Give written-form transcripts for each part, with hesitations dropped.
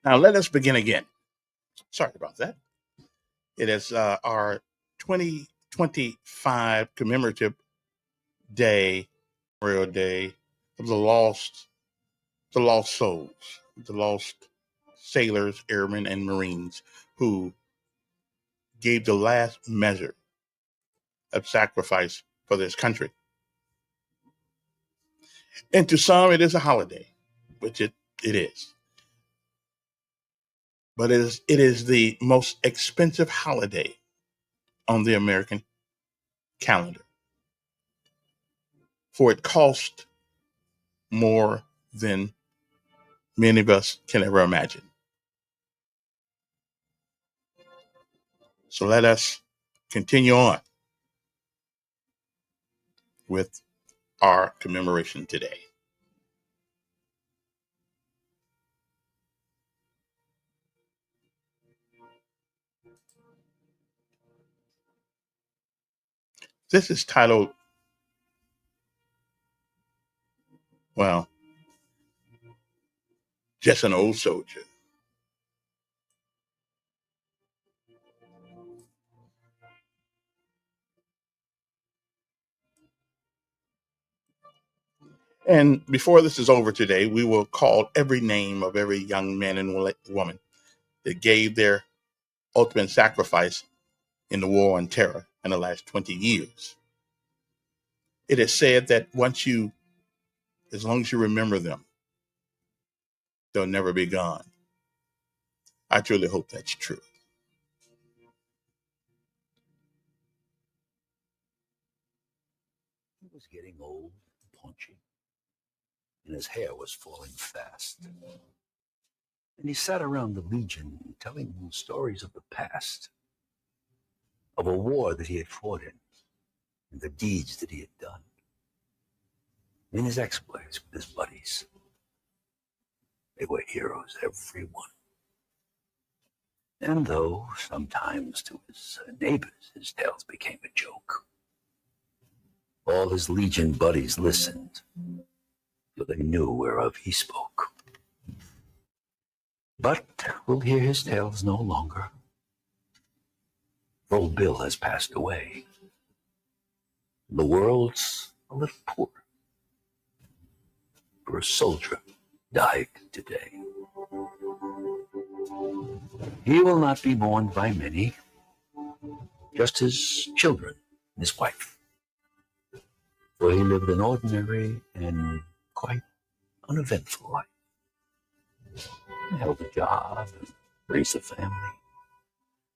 Now let us begin again. Sorry about that. It is our 2025 commemorative day, Memorial Day of the lost souls, the lost sailors, airmen, and Marines who gave the last measure of sacrifice for this country. And to some, it is a holiday, which it is. But it is the most expensive holiday on the American calendar. For it costs more than many of us can ever imagine. So let us continue on with our commemoration today. This is titled, well, Just an Old Soldier. And before this is over today, we will call every name of every young man and woman that gave their ultimate sacrifice in the war on terror in the last 20 years. It is said that as long as you remember them, they'll never be gone. I truly hope that's true. He was getting old and paunchy, and his hair was falling fast. And he sat around the Legion telling them stories of the past, of a war that he had fought in, and the deeds that he had done, and his exploits with his buddies. They were heroes, every one. And though sometimes to his neighbors his tales became a joke, all his Legion buddies listened, for they knew whereof he spoke. But we'll hear his tales no longer. Old Bill has passed away. The world's a little poor, for a soldier died today. He will not be mourned by many, just his children and his wife. For he lived an ordinary and quite uneventful life. He held a job and raised a family,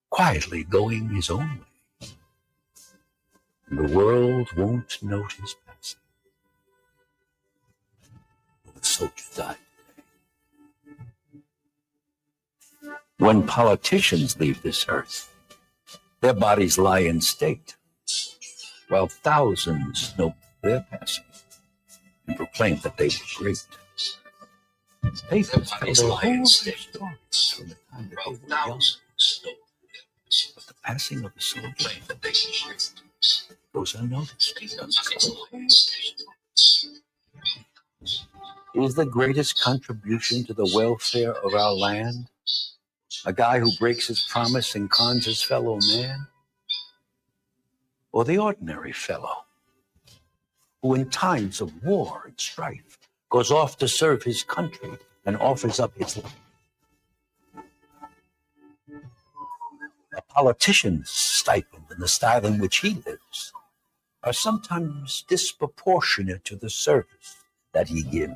quietly going his own way. And the world won't note his passing. The soldier died today. When politicians leave this earth, their bodies lie in state, while thousands note their passing and proclaim that they were great. Papers tell their whole stories from the time that they were young. But the passing of a soldier goes unnoticed. Is the greatest contribution to the welfare of our land a guy who breaks his promise and cons his fellow man? Or the ordinary fellow who in times of war and strife goes off to serve his country and offers up his life? A politician's stipend and the style in which he lives are sometimes disproportionate to the service that he gives,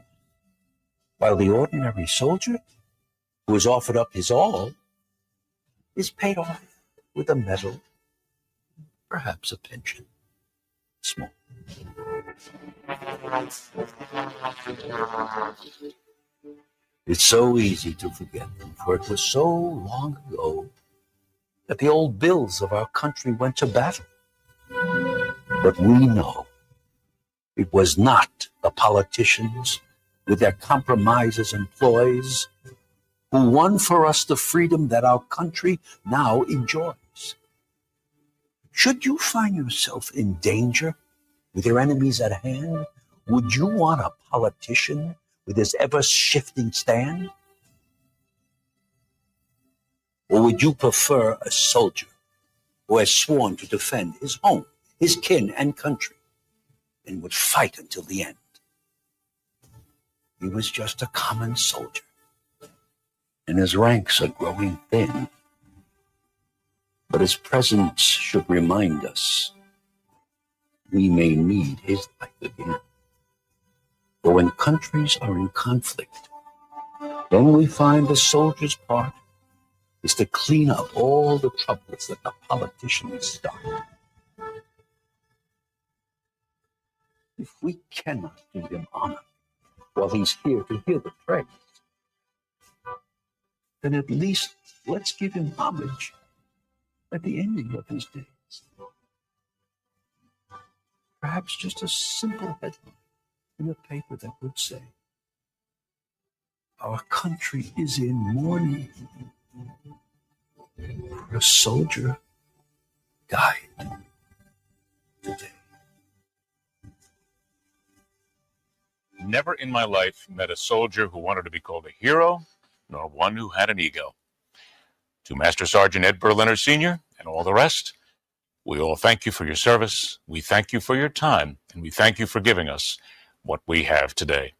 while the ordinary soldier who has offered up his all is paid off with a medal, perhaps a pension, small. It's so easy to forget them, for it was so long ago that the old bills of our country went to battle. But we know it was not the politicians with their compromises and ploys who won for us the freedom that our country now enjoys. Should you find yourself in danger with your enemies at hand, would you want a politician with his ever-shifting stand? Or would you prefer a soldier who has sworn to defend his home, his kin, and country, and would fight until the end? He was just a common soldier, and his ranks are growing thin. But his presence should remind us we may need his life again. For when countries are in conflict, then we find the soldier's part is to clean up all the troubles that the politicians start. If we cannot do him honor while he's here to hear the praise, then at least let's give him homage at the ending of his days. Perhaps just a simple headline in a paper that would say, "Our country is in mourning, for a soldier died today." Never in my life met a soldier who wanted to be called a hero, nor one who had an ego. To Master Sergeant Ed Berliner Sr. and all the rest, we all thank you for your service, we thank you for your time, and we thank you for giving us what we have today.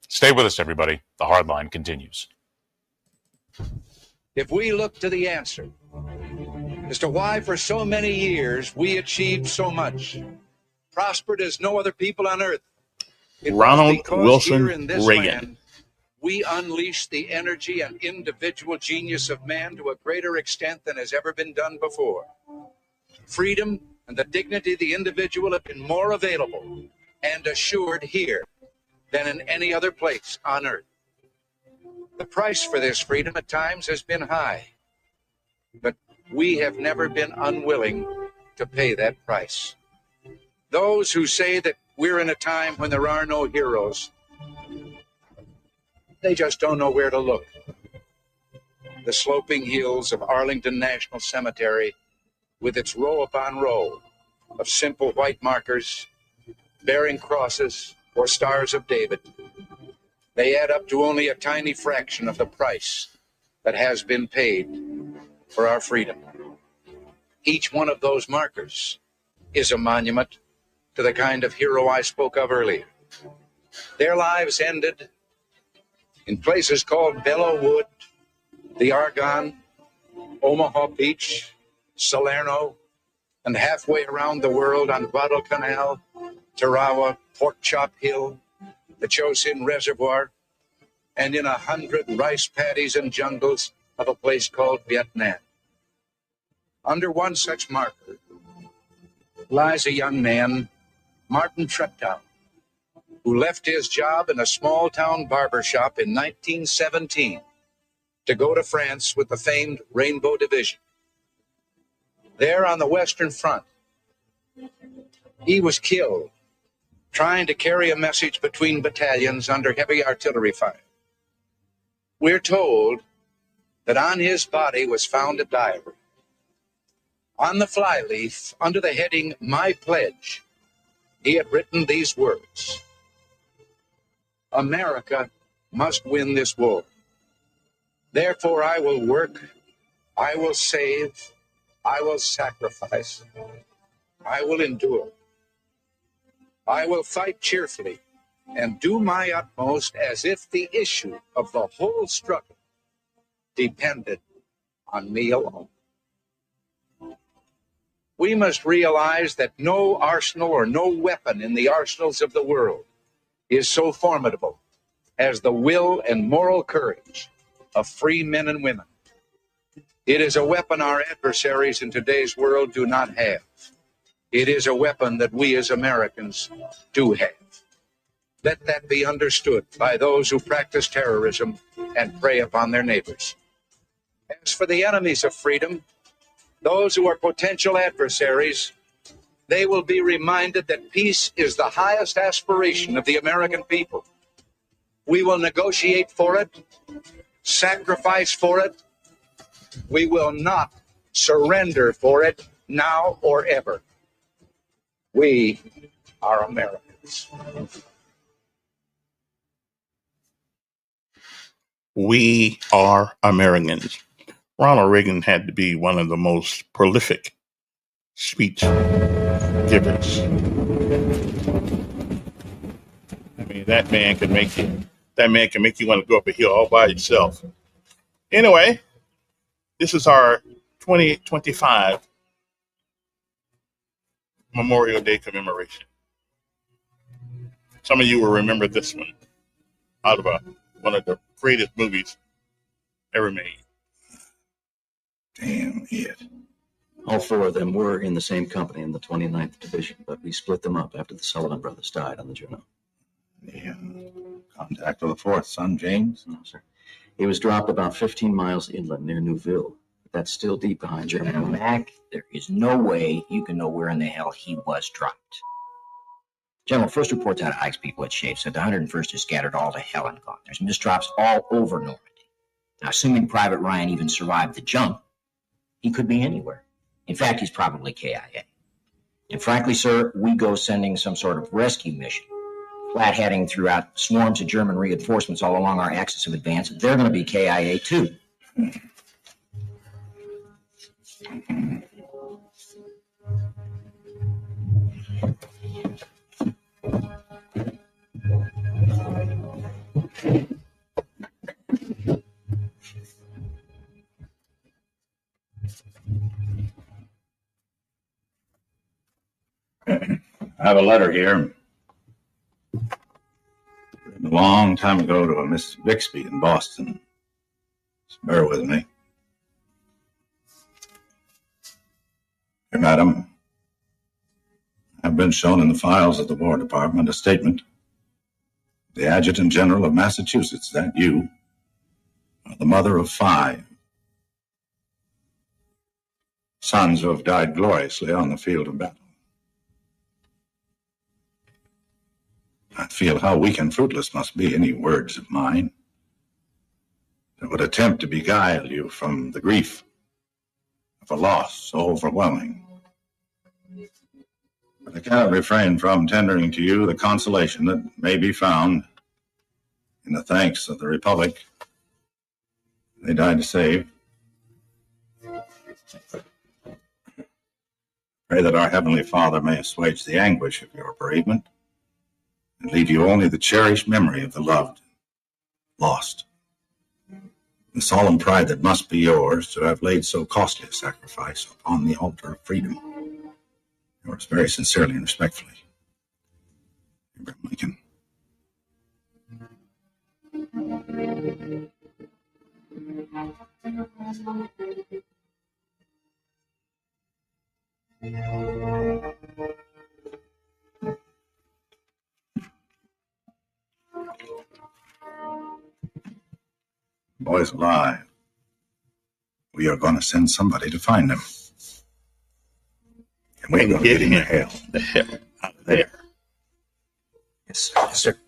Stay with us, everybody. The Hardline continues. If we look to the answer as to why for so many years we achieved so much, prospered as no other people on earth, it Ronald was because Wilson here in this Reagan. land, we unleashed the energy and individual genius of man to a greater extent than has ever been done before. Freedom and the dignity of the individual have been more available and assured here than in any other place on earth. The price for this freedom at times has been high, but we have never been unwilling to pay that price. Those who say that we're in a time when there are no heroes, they just don't know where to look. The sloping hills of Arlington National Cemetery, with its row upon row of simple white markers bearing crosses or stars of David, they add up to only a tiny fraction of the price that has been paid for our freedom. Each one of those markers is a monument to the kind of hero I spoke of earlier. Their lives ended in places called Belleau Wood, the Argonne, Omaha Beach, Salerno, and halfway around the world on Guadalcanal, Tarawa, Pork Chop Hill, the Chosin Reservoir, and in 100 rice paddies and jungles of a place called Vietnam. Under one such marker lies a young man, Martin Treptow, who left his job in a small-town barber shop in 1917 to go to France with the famed Rainbow Division. There on the Western Front, he was killed trying to carry a message between battalions under heavy artillery fire. We're told that on his body was found a diary. On the flyleaf, under the heading, "My Pledge," he had written these words: "America must win this war. Therefore I will work, I will save, I will sacrifice, I will endure. I will fight cheerfully and do my utmost as if the issue of the whole struggle depended on me alone." We must realize that no arsenal or no weapon in the arsenals of the world is so formidable as the will and moral courage of free men and women. It is a weapon our adversaries in today's world do not have. It is a weapon that we as Americans do have. Let that be understood by those who practice terrorism and prey upon their neighbors. As for the enemies of freedom, those who are potential adversaries, they will be reminded that peace is the highest aspiration of the American people. We will negotiate for it, sacrifice for it. We will not surrender for it now or ever. We are Americans. We are Americans. Ronald Reagan had to be one of the most prolific speech givers. I mean, that man can make you want to go up a hill all by yourself. Anyway, this is our 2025 Memorial Day commemoration. Some of you will remember this one out of one of the greatest movies ever made. Damn it. All four of them were in the same company in the 29th Division, but we split them up after the Sullivan brothers died on the Juno. Yeah. Contact with the fourth son, James? No, sir. He was dropped about 15 miles inland near Neuville. That's still deep behind Germany. Mac, there is no way you can know where in the hell he was dropped. General, first reports out of Ike's people at Shape said the 101st is scattered all to hell and gone. There's misdrops all over Normandy. Now, assuming Private Ryan even survived the jump, he could be anywhere. In fact, he's probably KIA. And frankly, sir, we go sending some sort of rescue mission, flat-heading throughout swarms of German reinforcements all along our axis of advance. They're going to be KIA too. I have a letter here. Written a long time ago to a Miss Bixby in Boston. Just bear with me. Dear Madam, I have been shown in the files of the War Department a statement. The Adjutant General of Massachusetts, that you are the mother of 5 sons who have died gloriously on the field of battle. I feel how weak and fruitless must be any words of mine that would attempt to beguile you from the grief of a loss so overwhelming. But I cannot refrain from tendering to you the consolation that may be found in the thanks of the Republic they died to save. Pray that our Heavenly Father may assuage the anguish of your bereavement and leave you only the cherished memory of the loved, lost. The solemn pride that must be yours to have laid so costly a sacrifice upon the altar of freedom. Yours very sincerely and respectfully, Abraham Lincoln. Boy's alive. We are going to send somebody to find him. And we're going to get him the hell out of there. Yes, sir. Yes, sir.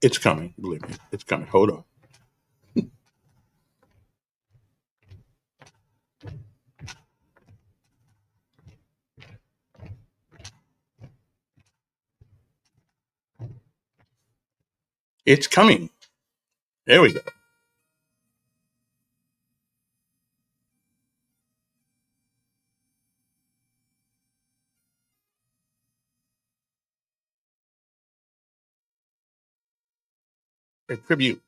It's coming, believe me. It's coming. Hold on. It's coming. There we go. A tribute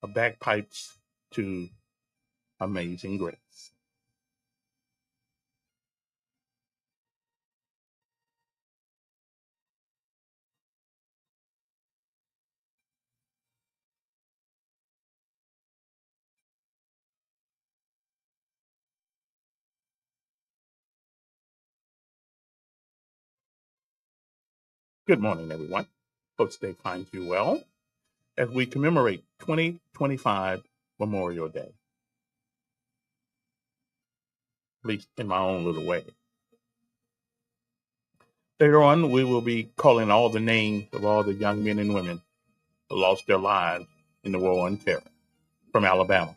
of bagpipes to Amazing Grace. Good morning, everyone. Hope today finds you well as we commemorate 2025 Memorial Day, at least in my own little way. Later on, we will be calling all the names of all the young men and women who lost their lives in the war on terror from Alabama.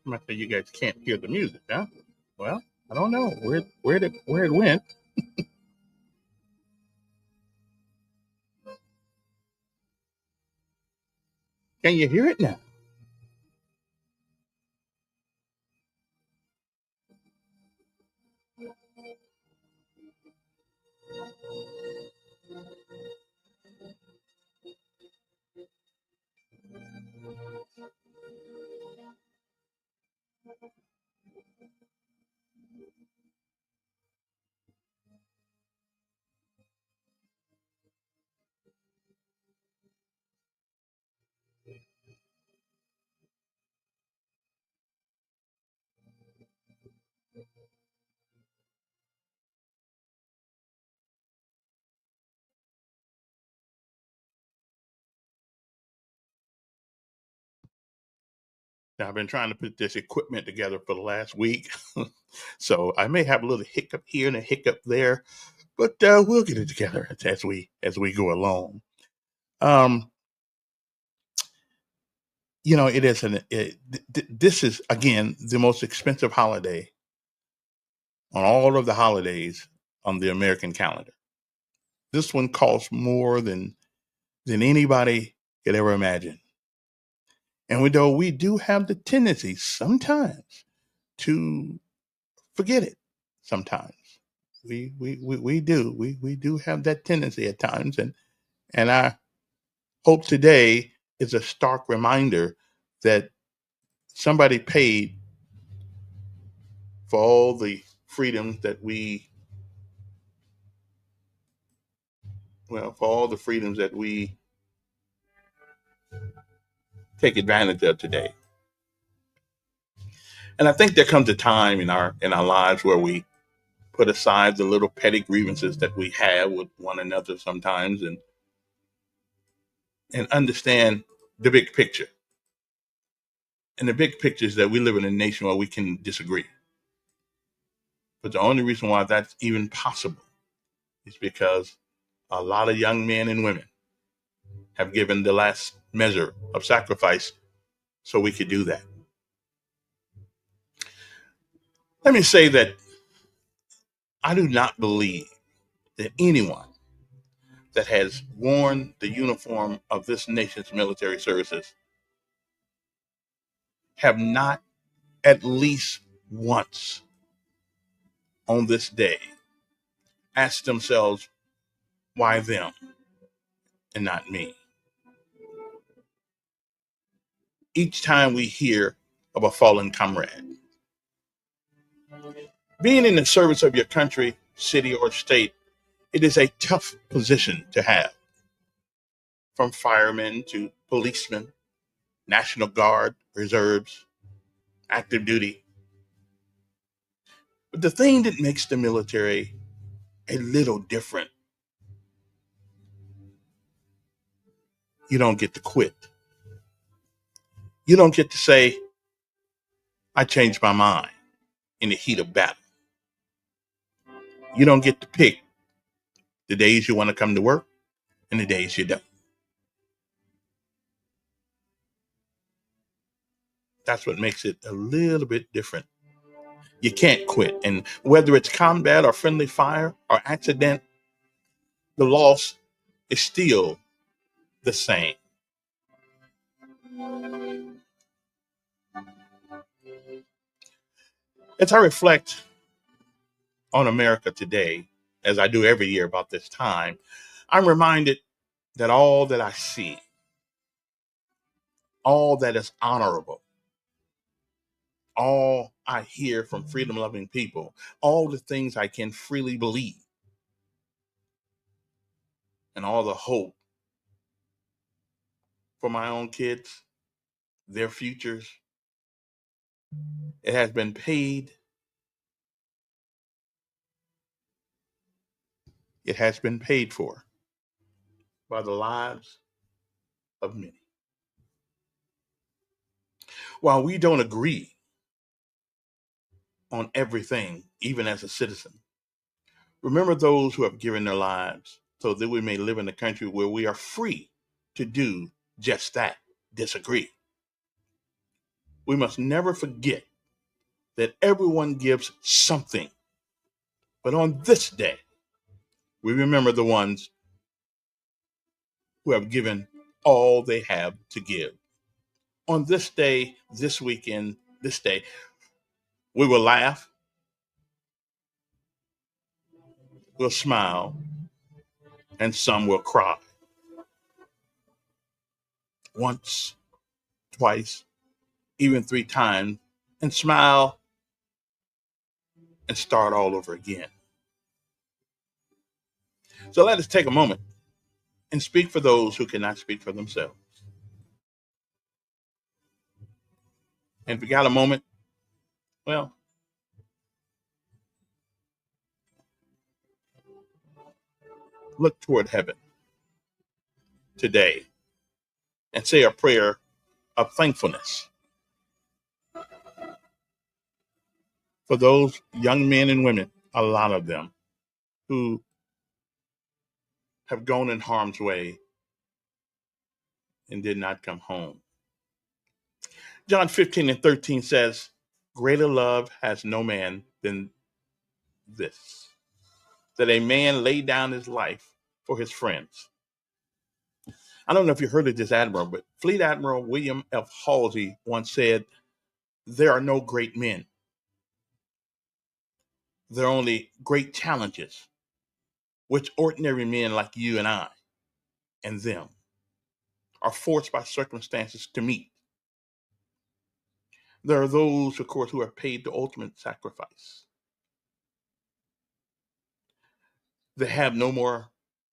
Might say you guys can't hear the music, huh? Well, I don't know where it went. Can you hear it now? Now, I've been trying to put this equipment together for the last week, so I may have a little hiccup here and a hiccup there, but we'll get it together as we go along. Um, it is this is again the most expensive holiday on all of the holidays on the American calendar. This one costs more than anybody could ever imagine, and we do have the tendency sometimes to forget it. Sometimes we do have that tendency at times, and I hope today is a stark reminder that somebody paid for all the freedoms that for all the freedoms that we take advantage of today. And I think there comes a time in our lives where we put aside the little petty grievances that we have with one another sometimes, and understand the big picture. And the big picture is that we live in a nation where we can disagree. But the only reason why that's even possible is because a lot of young men and women have given the last measure of sacrifice so we could do that. Let me say that I do not believe that anyone that has worn the uniform of this nation's military services have not at least once on this day asked themselves, why them and not me? Each time we hear of a fallen comrade, being in the service of your country, city, or state, it is a tough position to have. From firemen to policemen, National Guard, reserves, active duty. But the thing that makes the military a little different, you don't get to quit. You don't get to say, I changed my mind in the heat of battle. You don't get to pick the days you want to come to work and the days you don't. That's what makes it a little bit different. You can't quit. And whether it's combat or friendly fire or accident, the loss is still the same. As I reflect on America today, as I do every year about this time, I'm reminded that all that I see, all that is honorable, all I hear from freedom loving people, all the things I can freely believe, and all the hope for my own kids, their futures, it has been paid. It has been paid for by the lives of many. While we don't agree on everything, even as a citizen, remember those who have given their lives so that we may live in a country where we are free to do just that, disagree. We must never forget that everyone gives something. But on this day, we remember the ones who have given all they have to give. On this day, this weekend, this day, we will laugh, we'll smile, and some will cry. Once, twice, even three times, and smile and start all over again. So let us take a moment and speak for those who cannot speak for themselves. And if you got a moment, well, look toward heaven today and say a prayer of thankfulness for those young men and women, a lot of them, who have gone in harm's way and did not come home. John 15:13 says, greater love has no man than this, that a man lay down his life for his friends. I don't know if you heard of this admiral, but Fleet Admiral William F. Halsey once said, there are no great men. There are only great challenges, which ordinary men like you and I and them are forced by circumstances to meet. There are those, of course, who have paid the ultimate sacrifice. They have no more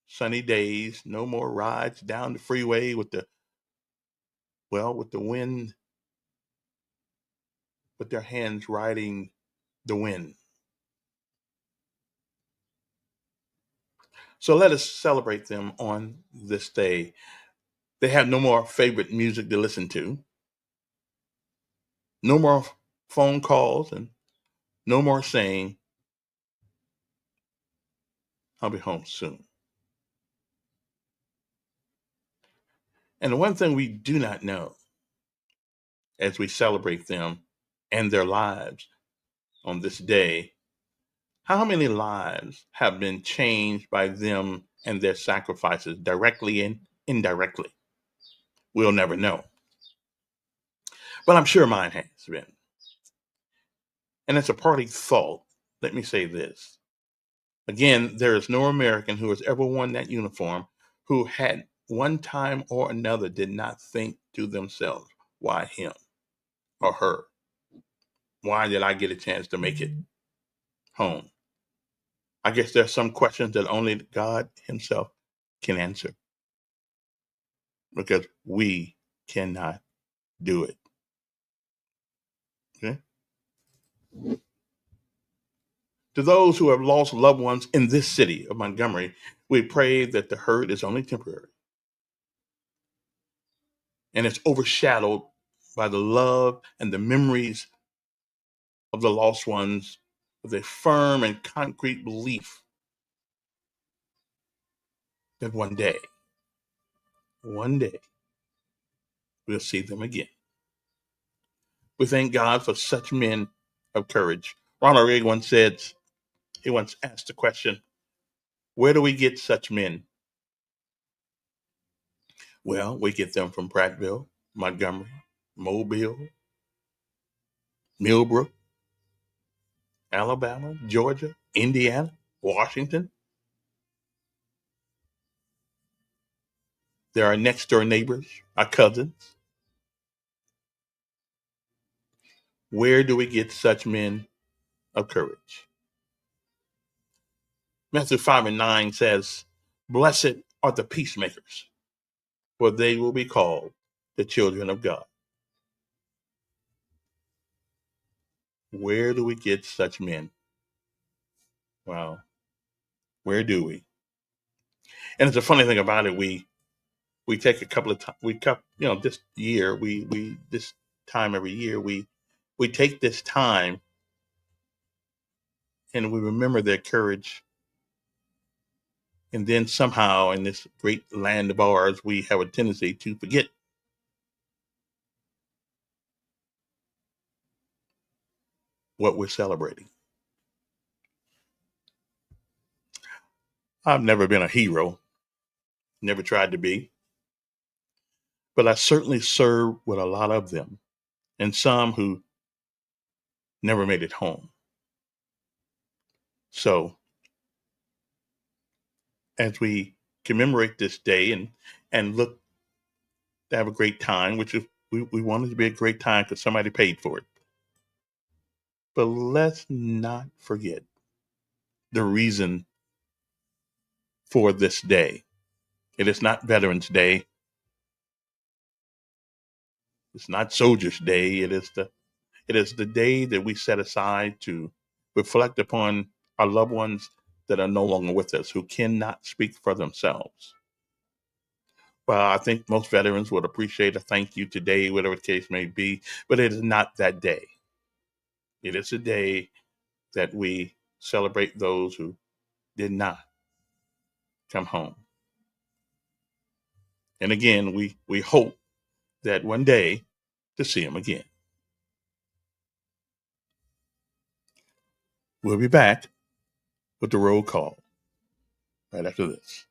sunny days, no more rides down the freeway with the wind, with their hands riding the wind. So let us celebrate them on this day. They have no more favorite music to listen to, no more phone calls, and no more saying, I'll be home soon. And the one thing we do not know as we celebrate them and their lives on this day, how many lives have been changed by them and their sacrifices directly and indirectly? We'll never know. But I'm sure mine has been. And as a parting thought, let me say this. Again, there is no American who has ever worn that uniform who had one time or another did not think to themselves, why him or her? Why did I get a chance to make it home? I guess there's some questions that only God himself can answer because we cannot do it. Okay? To those who have lost loved ones in this city of Montgomery, we pray that the hurt is only temporary and it's overshadowed by the love and the memories of the lost ones with a firm and concrete belief that one day, we'll see them again. We thank God for such men of courage. Ronald Regan once said, he once asked the question, where do we get such men? Well, we get them from Prattville, Montgomery, Mobile, Millbrook, Alabama, Georgia, Indiana, Washington. They're our next door neighbors, our cousins. Where do we get such men of courage? Matthew 5:9 says, blessed are the peacemakers, for they will be called the children of God. Where do we get such men? Well, where do we? And it's a funny thing about it. We take a couple of times. This year we this time every year we take this time and we remember their courage. And then somehow in this great land of ours, we have a tendency to forget what we're celebrating. I've never been a hero, never tried to be, but I certainly served with a lot of them and some who never made it home. So as we commemorate this day and look to have a great time, which is we want it to be a great time because somebody paid for it. But let's not forget the reason for this day. It is not Veterans Day. It's not Soldiers Day. It is the day that we set aside to reflect upon our loved ones that are no longer with us, who cannot speak for themselves. Well, I think most veterans would appreciate a thank you today, whatever the case may be, but it is not that day. It is a day that we celebrate those who did not come home. And again, we hope that one day to see them again. We'll be back with the roll call right after this.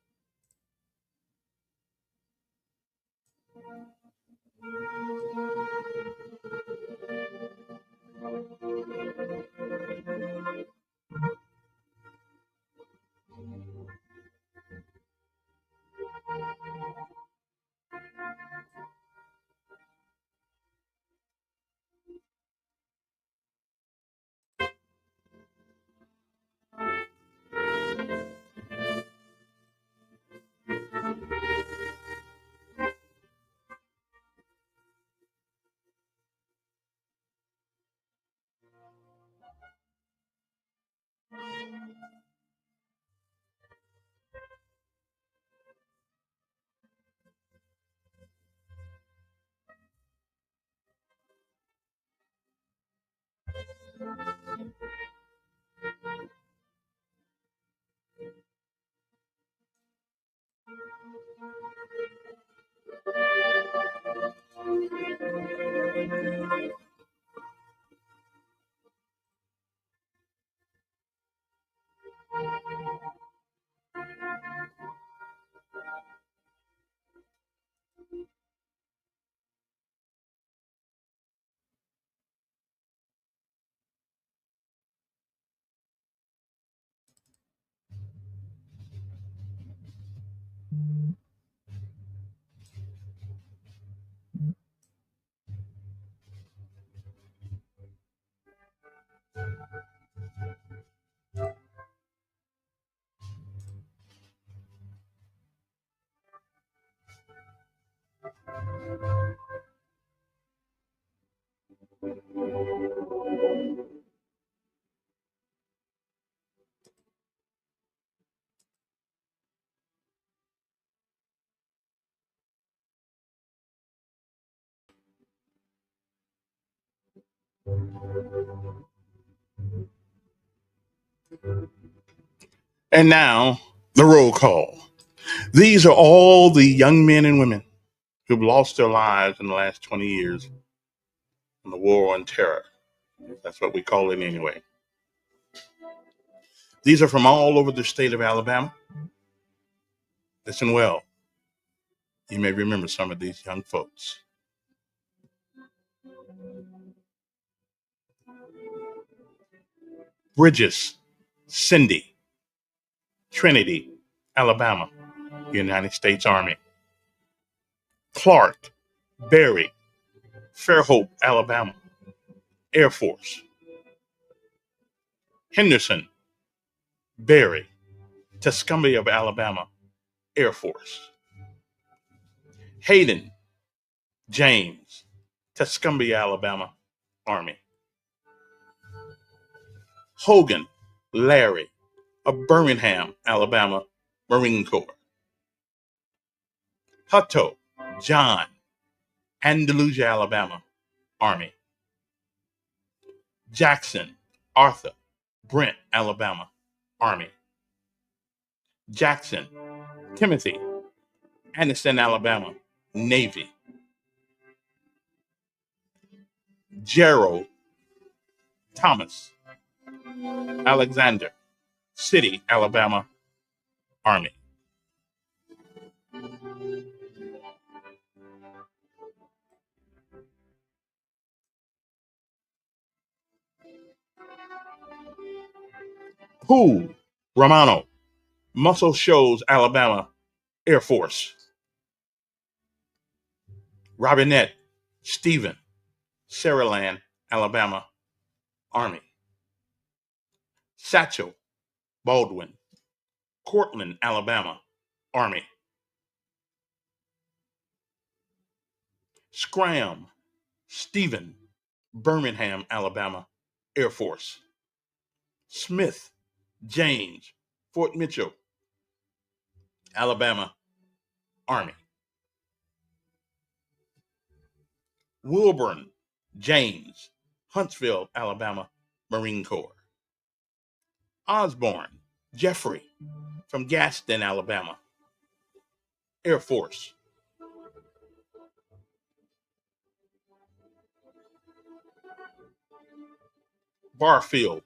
And now, the roll call. These are all the young men and women who've lost their lives in the last 20 years. on the War on Terror. That's what we call it anyway. These are from all over the state of Alabama. Listen well. You may remember some of these young folks. Bridges, Cindy, Trinity, Alabama, United States Army. Clark, Berry, Fairhope, Alabama, Air Force. Henderson, Berry, Tuscumbia of Alabama, Air Force. Hayden, James, Tuscumbia, Alabama, Army. Hogan, Larry, of Birmingham, Alabama, Marine Corps. Hutto, John, Andalusia, Alabama, Army. Jackson, Arthur, Brent, Alabama, Army. Jackson, Timothy, Anniston, Alabama, Navy. Gerald, Thomas, Alexander, City, Alabama, Army. Poole, Romano, Muscle Shoals, Alabama, Air Force. Robinette, Stephen, Saraland, Alabama, Army. Satchel, Baldwin, Cortland, Alabama, Army. Scram, Stephen, Birmingham, Alabama, Air Force. Smith, James, Fort Mitchell, Alabama, Army. Wilburn, James, Huntsville, Alabama, Marine Corps. Osborne, Jeffrey, from Gaston, Alabama, Air Force. Barfield,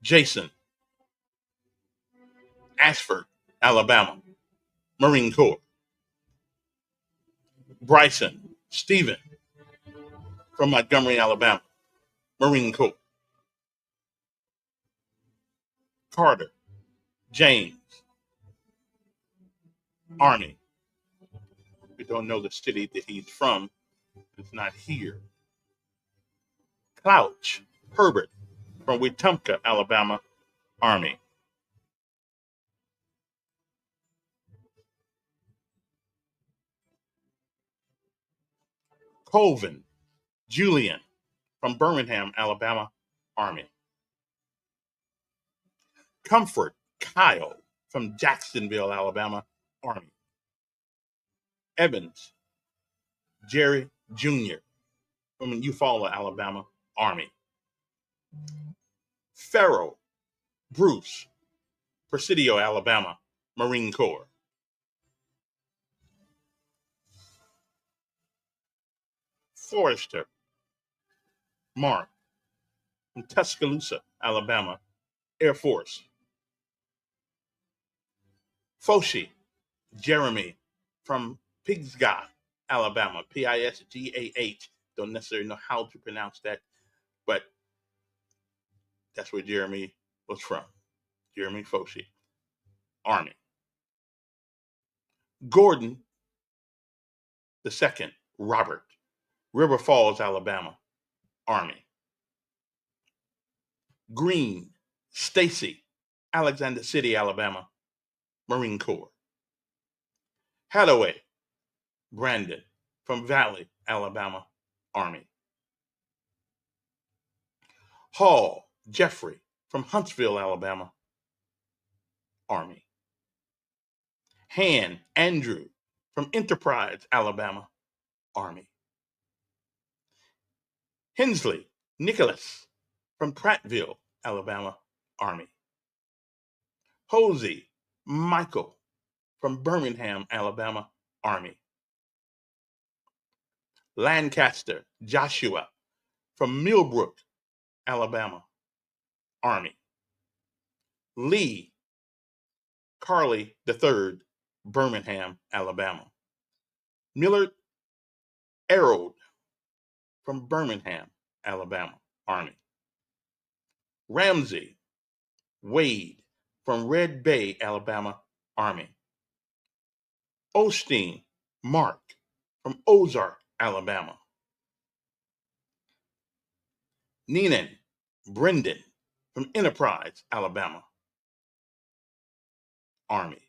Jason, Ashford, Alabama, Marine Corps. Bryson, Stephen, from Montgomery, Alabama, Marine Corps. Carter, James, Army. We don't know the city that he's from. It's not here. Clouch, Herbert, from Wetumpka, Alabama, Army. Colvin, Julian, from Birmingham, Alabama, Army. Comfort, Kyle, from Jacksonville, Alabama, Army. Evans, Jerry Jr., from Eufaula, Alabama, Army. Farrell, Bruce, Presidio, Alabama, Marine Corps. Forrester, Mark, from Tuscaloosa, Alabama, Air Force. Foshi, Jeremy, from Pisgah, Alabama, Pisgah. Don't necessarily know how to pronounce that, but that's where Jeremy was from. Jeremy Foshi, Army. Gordon II, Robert, River Falls, Alabama, Army. Green, Stacy, Alexander City, Alabama, Marine Corps. Hathaway, Brandon, from Valley, Alabama, Army. Hall, Jeffrey, from Huntsville, Alabama, Army. Han, Andrew, from Enterprise, Alabama, Army. Hensley, Nicholas, from Prattville, Alabama, Army. Hosey, Michael, from Birmingham, Alabama, Army. Lancaster, Joshua, from Millbrook, Alabama, Army. Lee Carley III, Birmingham, Alabama. Millard Arrow from Birmingham, Alabama, Army. Ramsey Wade from Red Bay, Alabama, Army. Osteen Mark from Ozark, Alabama. Neenan Brendan from Enterprise, Alabama, Army.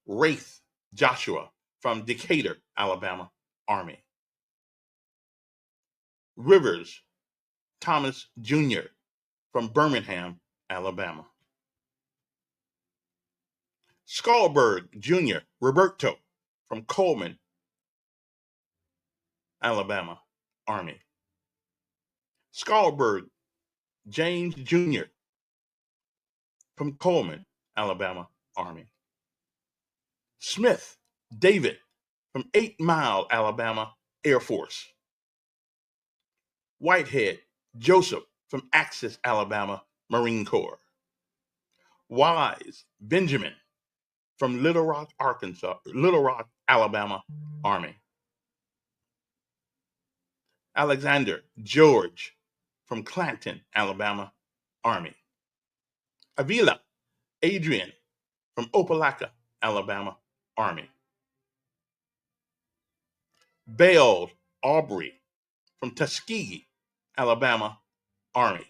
Wraith Joshua from Decatur, Alabama, Army. Rivers Thomas Jr. from Birmingham, Alabama. Skalberg Jr. Roberto from Coleman, Alabama, Army. Skalberg James Jr. from Coleman, Alabama, Army. Smith David from 8 Mile, Alabama, Air Force. Whitehead Joseph from Axis, Alabama, Marine Corps. Wise Benjamin from Little Rock, Alabama, Army. Alexander George from Clanton, Alabama, Army. Avila Adrian from Opelika, Alabama, Army. Bale Aubrey from Tuskegee, Alabama, Army.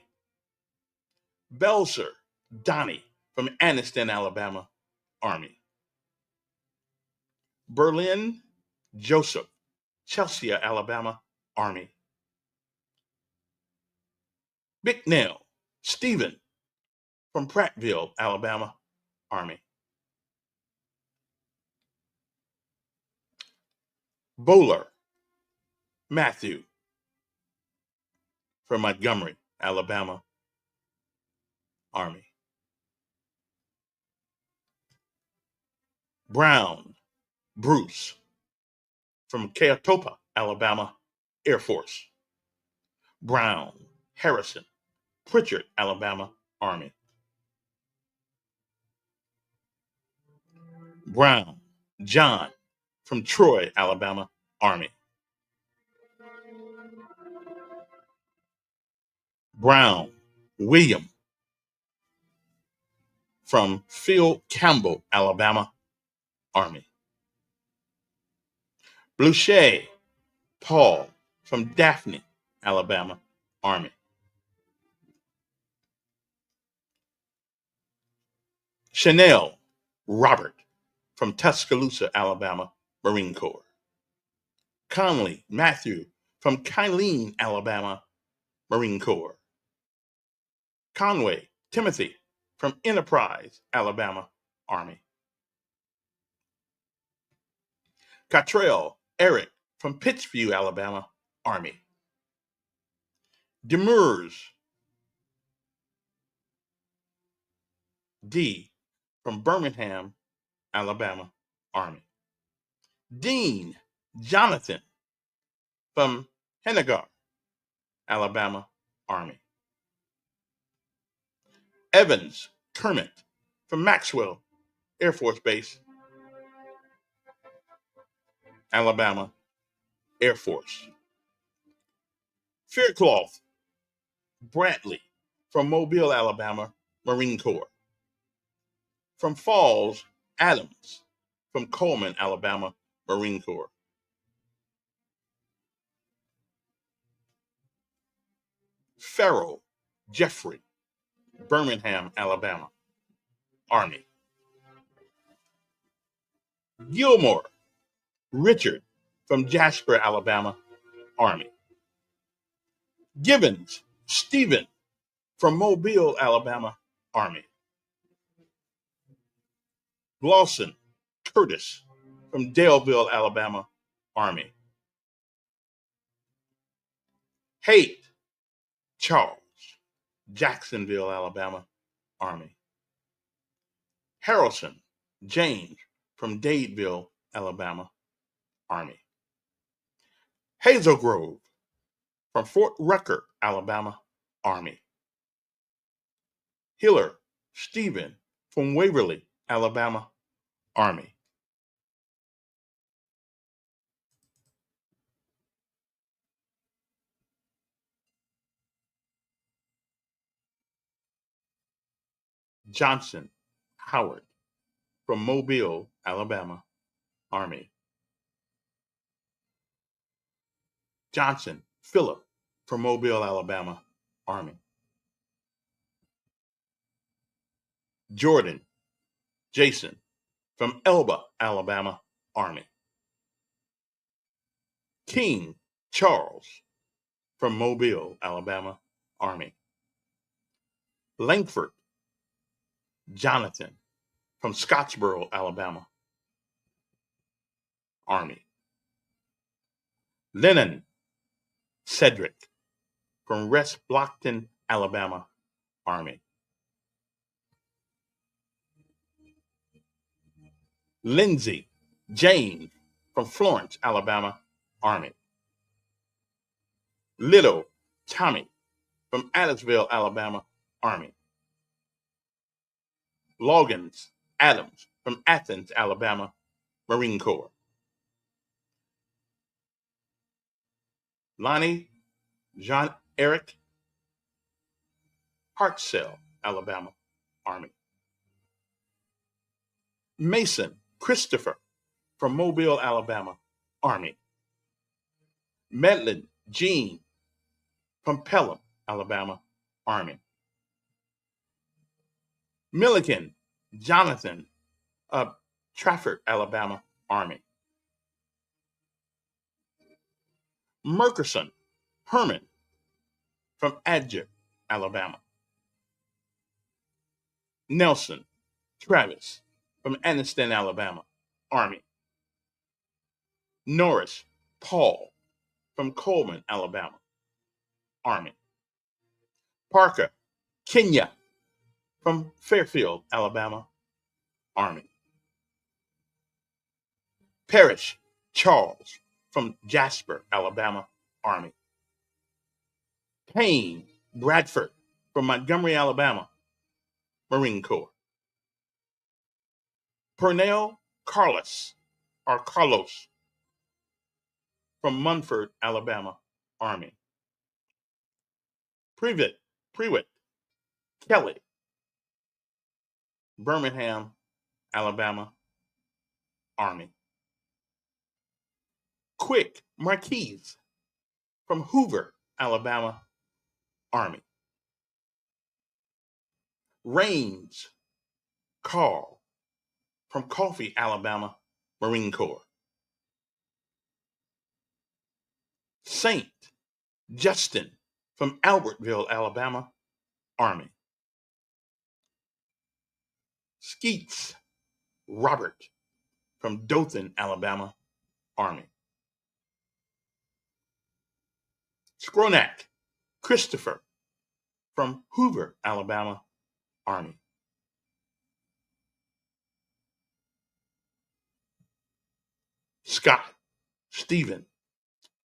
Belser Donnie from Anniston, Alabama, Army. Berlin Joseph, Chelsea, Alabama, Army. Bicknell Stephen from Prattville, Alabama, Army. Bowler Matthew from Montgomery, Alabama, Army. Brown Bruce from Keotopa, Alabama, Air Force. Brown Harrison Pritchard, Alabama, Army. Brown John from Troy, Alabama, Army. Brown William from Phil Campbell, Alabama, Army. Blucher Paul from Daphne, Alabama, Army. Chanel Robert from Tuscaloosa, Alabama, Marine Corps. Conley Matthew from Kylene, Alabama, Marine Corps. Conway Timothy from Enterprise, Alabama, Army. Cottrell Eric from Pittsview, Alabama, Army. Demers D from Birmingham, Alabama, Army. Dean Jonathan from Hennigar, Alabama, Army. Evans Kermit from Maxwell Air Force Base, Alabama, Air Force. Faircloth Bradley from Mobile, Alabama, Marine Corps. From Falls Adams from Coleman, Alabama, Marine Corps. Farrell Jeffrey, Birmingham, Alabama, Army. Gilmore Richard from Jasper, Alabama, Army. Givens Stephen from Mobile, Alabama, Army. Lawson Curtis from Daleville, Alabama, Army. Haight Charles, Jacksonville, Alabama, Army. Harrelson James from Dadeville, Alabama, Army. Hazel Grove from Fort Rucker, Alabama, Army. Hiller Stephen from Waverly, Alabama, Army. Johnson Howard from Mobile, Alabama, Army. Johnson Philip from Mobile, Alabama, Army. Jordan Jason from Elba, Alabama, Army. King Charles from Mobile, Alabama, Army. Langford Jonathan from Scottsboro, Alabama, Army. Lennon Cedric from West Blockton, Alabama, Army. Lindsay James from Florence, Alabama, Army. Little Tommy from Adamsville, Alabama, Army. Loggins Adams from Athens, Alabama, Marine Corps. Lonnie Jean Eric Hartzell, Alabama, Army. Mason Christopher from Mobile, Alabama, Army. Medlin Jean from Pelham, Alabama, Army. Milliken Jonathan of Trafford, Alabama, Army. Murkerson Herman from Adger, Alabama. Nelson Travis from Anniston, Alabama, Army. Norris Paul from Coleman, Alabama, Army. Parker Kenya from Fairfield, Alabama, Army. Parrish Charles from Jasper, Alabama, Army. Payne Bradford from Montgomery, Alabama, Marine Corps. Purnell Carlos from Munford, Alabama, Army. Prewitt Kelly, Birmingham, Alabama, Army. Quick Marquise from Hoover, Alabama, Army. Raines Carl from Coffee, Alabama, Marine Corps. Saint Justin from Albertville, Alabama, Army. Skeets Robert from Dothan, Alabama, Army. Skronak Christopher from Hoover, Alabama, Army. Scott Stephen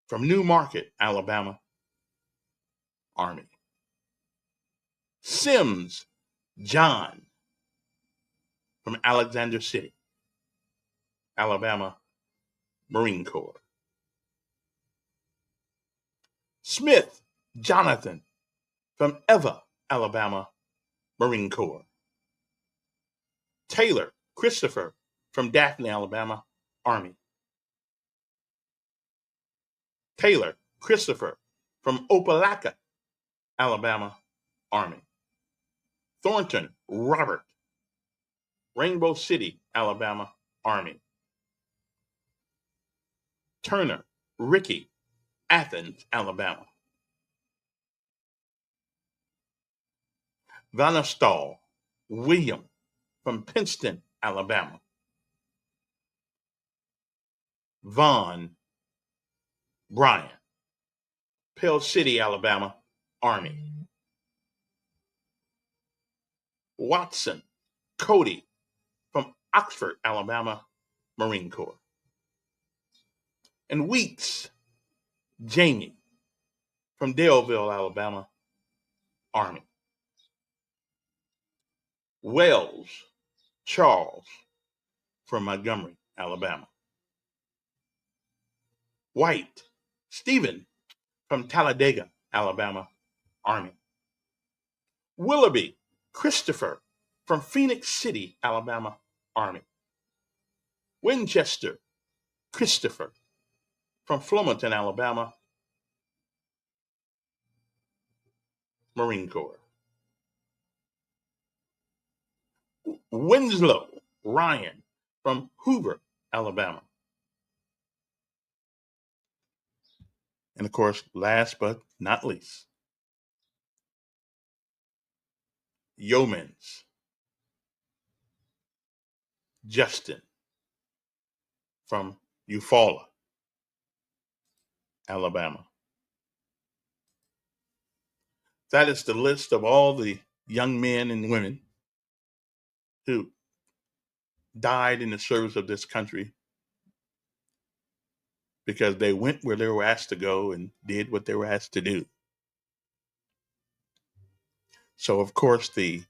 from New Market, Alabama, Army. Sims John from Alexander City, Alabama, Marine Corps. Smith Jonathan from Eva, Alabama, Marine Corps. Taylor Christopher from Daphne, Alabama, Army. Taylor Christopher from Opelika, Alabama, Army. Thornton Robert, Rainbow City, Alabama, Army. Turner Ricky, Athens, Alabama. Vanastall William from Princeton, Alabama. Vaughn Brian, Pell City, Alabama, Army. Watson Cody from Oxford, Alabama, Marine Corps. And Weeks Jamie from Daleville, Alabama, Army. Wells Charles from Montgomery, Alabama. White Stephen from Talladega, Alabama, Army. Willoughby Christopher from Phoenix City, Alabama, Army. Winchester Christopher from Flumenton, Alabama, Marine Corps. Winslow Ryan from Hoover, Alabama. And of course, last but not least, Yeomans Justin from Eufaula, Alabama. That is the list of all the young men and women who died in the service of this country because they went where they were asked to go and did what they were asked to do. So, of course, the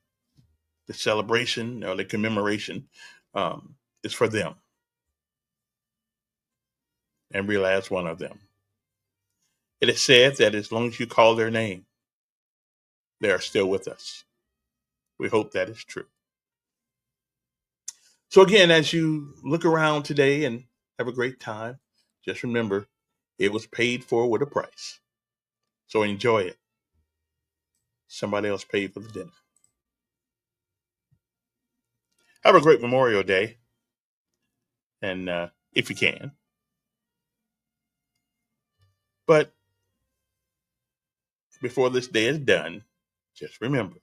celebration or the commemoration is for them, every last one of them. It is said that as long as you call their name, they are still with us. We hope that is true. So again, as you look around today and have a great time, just remember it was paid for with a price. So enjoy it. Somebody else paid for the dinner. Have a great Memorial Day, and if you can. But before this day is done, just remember,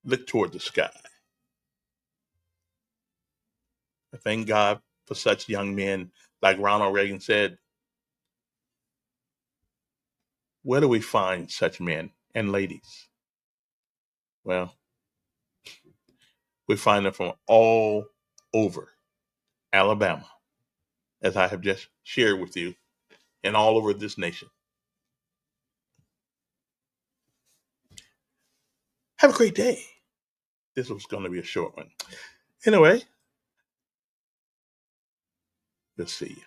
look toward the sky. I thank God for such young men, like Ronald Reagan said. Where do we find such men and ladies? Well, we find them from all over Alabama, as I have just shared with you, and all over this nation. Have a great day. This was going to be a short one. Anyway, we'll see you.